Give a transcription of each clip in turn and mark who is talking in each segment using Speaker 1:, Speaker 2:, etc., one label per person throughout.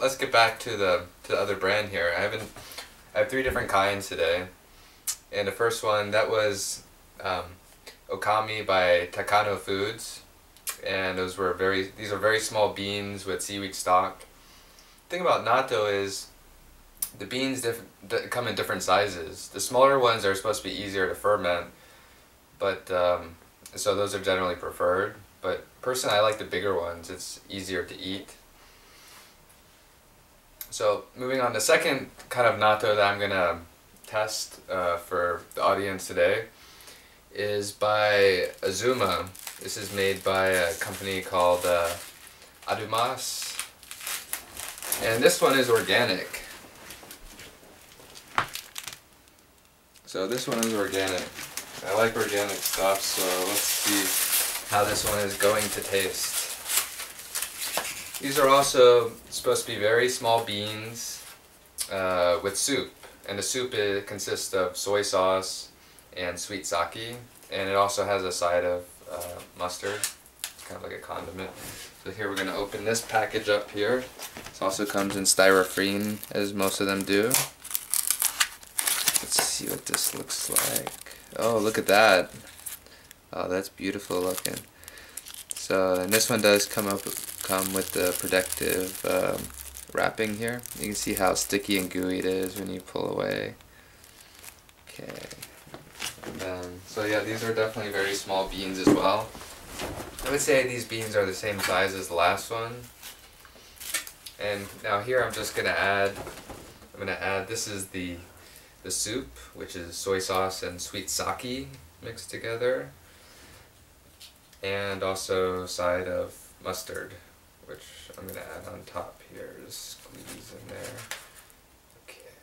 Speaker 1: let's get back to the other brand here. I have three different kinds today, and the first one that was Okami by Takano Foods, and these are very small beans with seaweed stock. The thing about natto is the beans come in different sizes. The smaller ones are supposed to be easier to ferment, but so those are generally preferred. But personally, I like the bigger ones. It's easier to eat. So moving on, the second kind of natto that I'm gonna test for the audience today is by Azuma. This is made by a company called Adumas, and this one is organic. So this one is organic. I like organic stuff, so let's see how this one is going to taste. These are also supposed to be very small beans with soup, and the soup consists of soy sauce and sweet sake, and it also has a side of mustard. It's kind of like a condiment. So here we're going to open this package up here. This also comes in styrofoam, as most of them do. Let's see what this looks like. Oh, look at that. Oh, that's beautiful looking. So, and this one does come with the protective wrapping here. You can see how sticky and gooey it is when you pull away. Okay. And then, so yeah, these are definitely very small beans as well. I would say these beans are the same size as the last one. And now here I'm just gonna add. This is the soup, which is soy sauce and sweet sake mixed together, and also a side of mustard, which I'm going to add on top here. Just squeeze in there. Okay.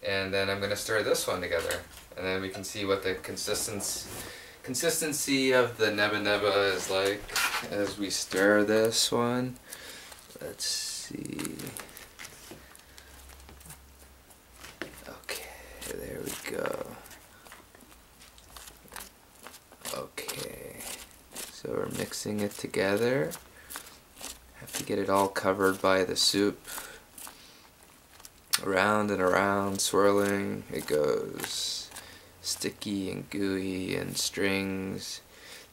Speaker 1: And then I'm going to stir this one together, and then we can see what the consistency of the neba neba is like as we stir this one. Let's see. There we go. Okay, so we're mixing it together. Have to get it all covered by the soup. Around and around, swirling it goes. Sticky and gooey and strings.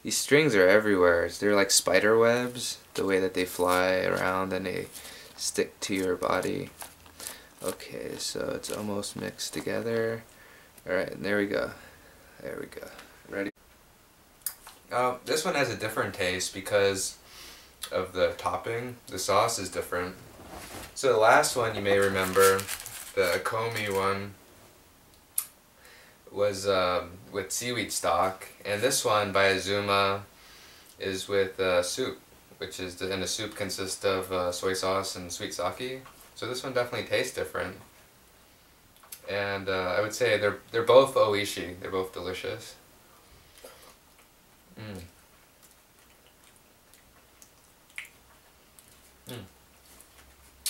Speaker 1: These strings are everywhere. They're like spider webs, the way that they fly around and they stick to your body. Okay, so it's almost mixed together. Alright, and there we go. There we go. Ready? This one has a different taste because of the topping. The sauce is different. So the last one, you may remember, the Akomi one, was with seaweed stock, and this one by Azuma is with soup, and the soup consists of soy sauce and sweet sake. So this one definitely tastes different, and I would say they're both oishi. They're both delicious. Mm. Mm.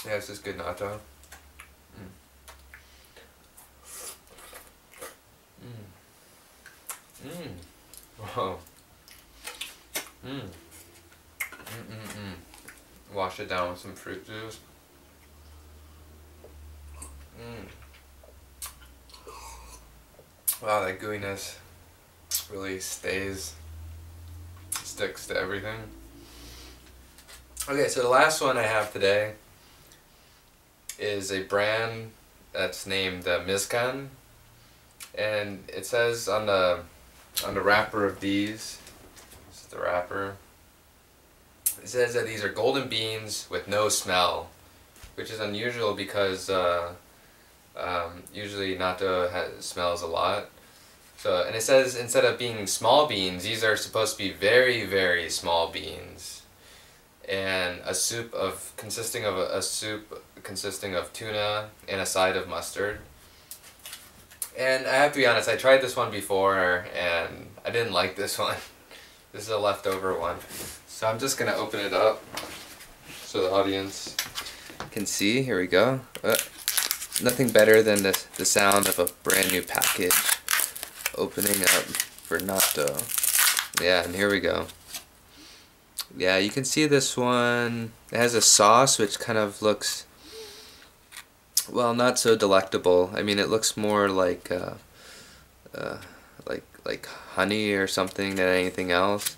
Speaker 1: Yeah, this is good natto. Mm. Mm. Mm. Whoa. Mm. Wash it down with some fruit juice. Wow, that gooiness really sticks to everything. Okay, so the last one I have today is a brand that's named Mizkan, and it says on the wrapper of these, this is the wrapper, it says that these are golden beans with no smell, which is unusual because usually natto smells a lot. So, and it says instead of being small beans, these are supposed to be very, very small beans, and a soup consisting of tuna and a side of mustard. And I have to be honest, I tried this one before and I didn't like this one. This is a leftover one. So I'm just gonna open it up so the audience can see. Here we go. Nothing better than the sound of a brand new package opening up for natto. Yeah, and here we go. Yeah, you can see this one, it has a sauce which kind of looks, well, not so delectable. I mean, it looks more uh, like honey or something than anything else.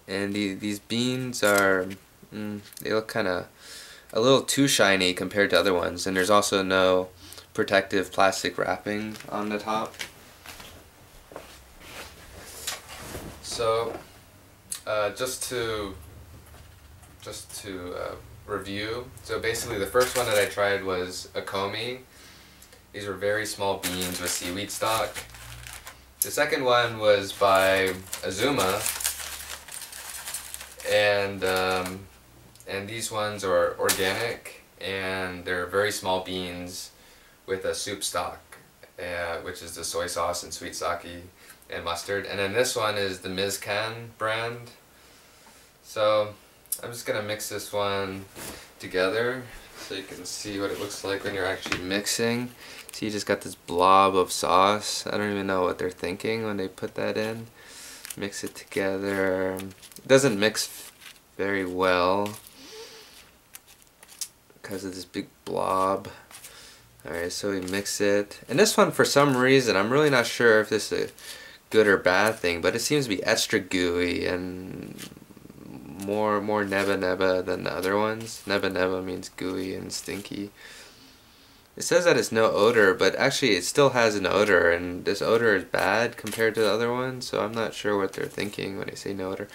Speaker 1: And these beans are, they look kind of a little too shiny compared to other ones. And there's also no protective plastic wrapping on the top. So, just to review. So basically, the first one that I tried was a Komi. These were very small beans with seaweed stock. The second one was by Azuma, and these ones are organic, and they're very small beans with a soup stock, which is the soy sauce and sweet sake and mustard. And then this one is the Mizcan brand. So I'm just gonna mix this one together so you can see what it looks like when you're actually mixing. So you just got this blob of sauce. I don't even know what they're thinking when they put that in. Mix it together. It doesn't mix very well because of this big blob. Alright, so we mix it. And this one, for some reason, I'm really not sure if this is a good or bad thing, but it seems to be extra gooey and more neba neba than the other ones. Neba neba means gooey and stinky. It says that it's no odor, but actually it still has an odor, and this odor is bad compared to the other ones, so I'm not sure what they're thinking when they say no odor.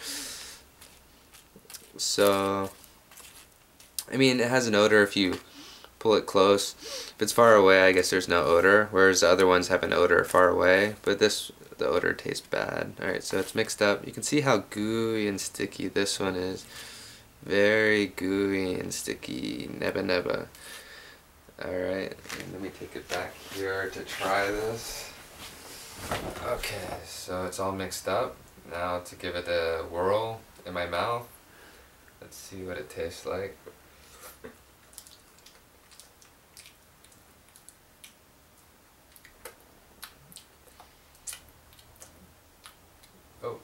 Speaker 1: So, I mean, it has an odor if you pull it close. If it's far away, I guess there's no odor, whereas the other ones have an odor far away, but the odor tastes bad. Alright, so it's mixed up. You can see how gooey and sticky this one is. Very gooey and sticky. Neba neba. Alright, let me take it back here to try this. Okay, so it's all mixed up. Now to give it a whirl in my mouth. Let's see what it tastes like. Oh.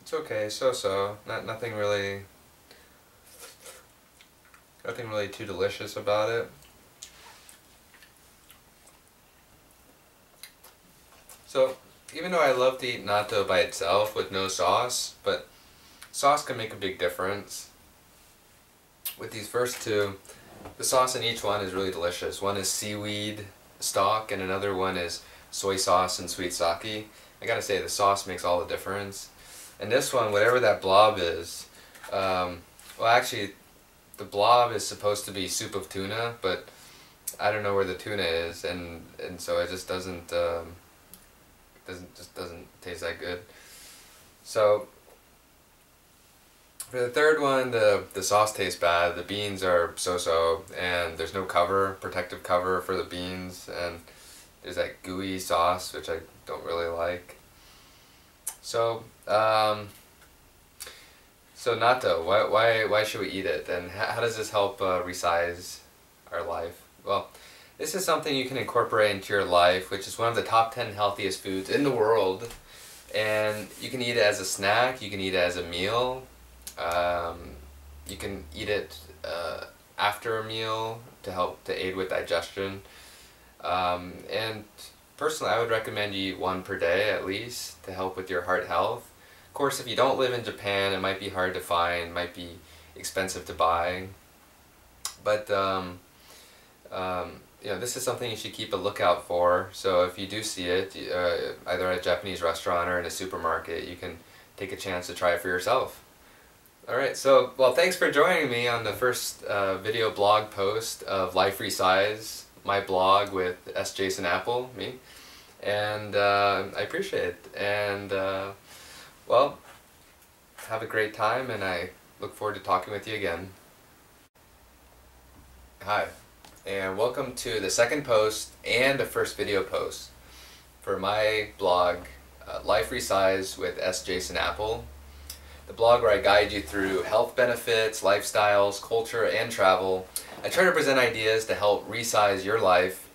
Speaker 1: It's okay, so-so. Nothing really too delicious about it. So, even though I love to eat natto by itself with no sauce, but sauce can make a big difference. With these first two, the sauce in each one is really delicious. One is seaweed stock and another one is soy sauce and sweet sake. I gotta say, the sauce makes all the difference. And this one, whatever that blob is, well actually, the blob is supposed to be soup of tuna, but I don't know where the tuna is, and so it just doesn't taste that good. So for the third one, the sauce tastes bad. The beans are so-so, and there's no protective cover for the beans, and there's that gooey sauce which I don't really like. So so natto, why should we eat it, and how does this help resize our life? Well, this is something you can incorporate into your life, which is one of the top 10 healthiest foods in the world, and you can eat it as a snack, you can eat it as a meal, you can eat it after a meal to aid with digestion, and personally I would recommend you eat one per day at least to help with your heart health. Of course, if you don't live in Japan, it might be hard to find, might be expensive to buy, but you know, this is something you should keep a lookout for. So if you do see it, either at a Japanese restaurant or in a supermarket, you can take a chance to try it for yourself. Alright, so, well, thanks for joining me on the first video blog post of Life Resize, my blog with S. Jason Apple, me, and I appreciate it. And well, have a great time, and I look forward to talking with you again. Hi, and welcome to the second post and the first video post for my blog, Life Resize with S. Jason Apple, the blog where I guide you through health benefits, lifestyles, culture, and travel. I try to present ideas to help resize your life.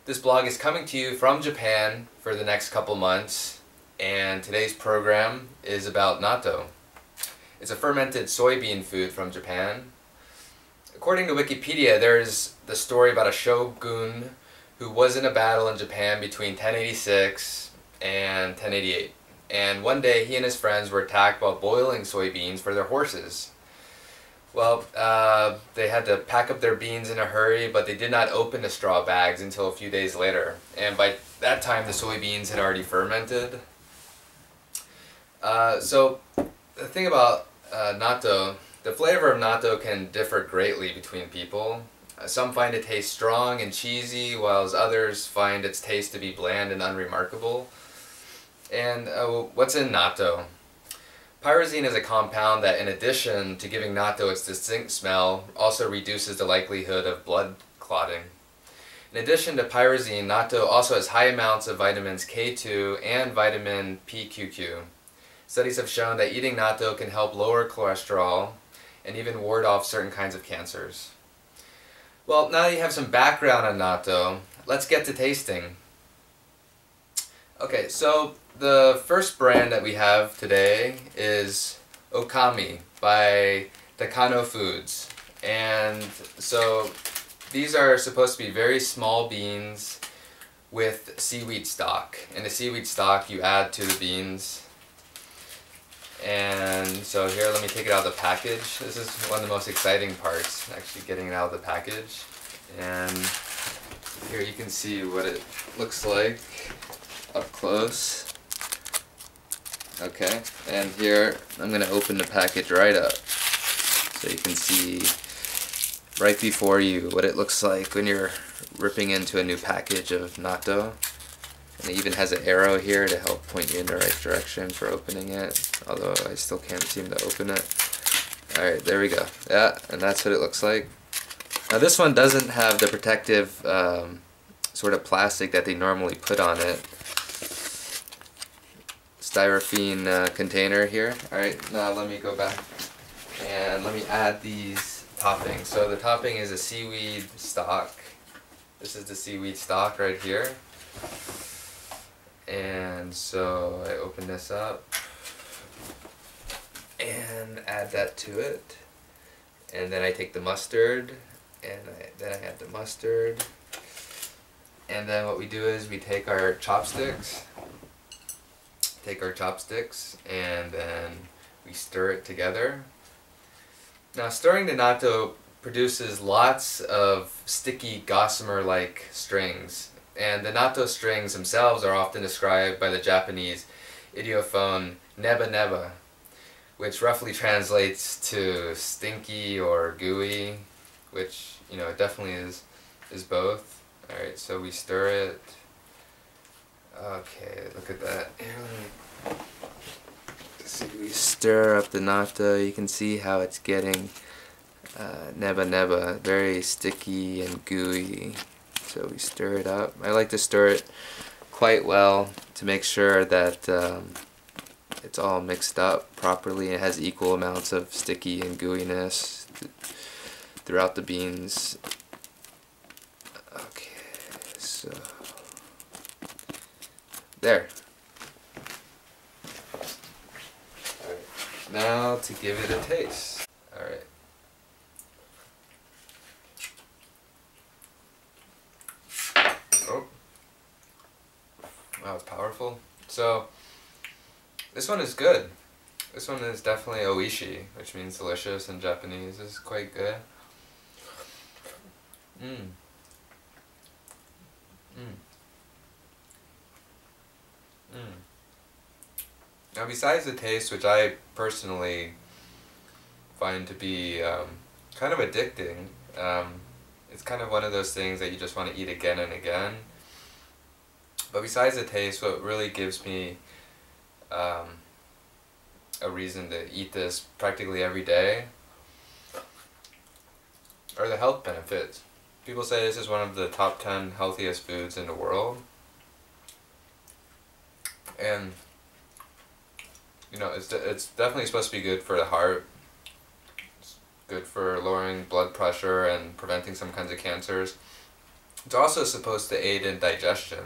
Speaker 1: This blog is coming to you from Japan for the next couple months, and today's program is about natto. It's a fermented soybean food from Japan. According to Wikipedia, there's the story about a shogun who was in a battle in Japan between 1086 and 1088. And one day he and his friends were attacked while boiling soybeans for their horses. Well, they had to pack up their beans in a hurry, but they did not open the straw bags until a few days later. And by that time, the soybeans had already fermented. So the thing about natto, the flavor of natto can differ greatly between people. Some find it taste strong and cheesy, whilst others find its taste to be bland and unremarkable. And what's in natto? Pyrazine is a compound that, in addition to giving natto its distinct smell, also reduces the likelihood of blood clotting. In addition to pyrazine, natto also has high amounts of vitamins K2 and vitamin PQQ. Studies have shown that eating natto can help lower cholesterol and even ward off certain kinds of cancers. Well, now that you have some background on natto, let's get to tasting. Okay, so the first brand that we have today is Okami by Takano Foods. And so these are supposed to be very small beans with seaweed stock. And the seaweed stock you add to the beans. And so here, let me take it out of the package. This is one of the most exciting parts, actually getting it out of the package. And here you can see what it looks like up close. Okay, and here I'm going to open the package right up so you can see right before you what it looks like when you're ripping into a new package of natto. And it even has an arrow here to help point you in the right direction for opening it, although I still can't seem to open it. Alright, there we go. Yeah, and that's what it looks like. Now this one doesn't have the protective sort of plastic that they normally put on it. Styrofoam container here. Alright, now let me go back and let me add these toppings. So the topping is a seaweed stock. This is the seaweed stock right here. And so I open this up and add that to it. And then I take the mustard and then I add the mustard. And then what we do is we take our chopsticks. And then we stir it together. Now stirring the natto produces lots of sticky gossamer-like strings, and the natto strings themselves are often described by the Japanese idiophone neba neba, which roughly translates to stinky or gooey, which, you know, it definitely is both. Alright, so we stir it. Okay, look at that. See, we stir up the natto. You can see how it's getting neba neba, very sticky and gooey. So we stir it up. I like to stir it quite well to make sure that it's all mixed up properly. It has equal amounts of sticky and gooiness throughout the beans. Okay, so there. Alright, now to give it a taste. Alright. Oh. Wow, it's powerful. So, this one is good. This one is definitely oishi, which means delicious in Japanese. This is quite good. Now, besides the taste, which I personally find to be kind of addicting, it's kind of one of those things that you just want to eat again and again. But besides the taste, what really gives me a reason to eat this practically every day are the health benefits. People say this is one of the top 10 healthiest foods in the world. And you know, it's definitely supposed to be good for the heart. It's good for lowering blood pressure and preventing some kinds of cancers. It's also supposed to aid in digestion.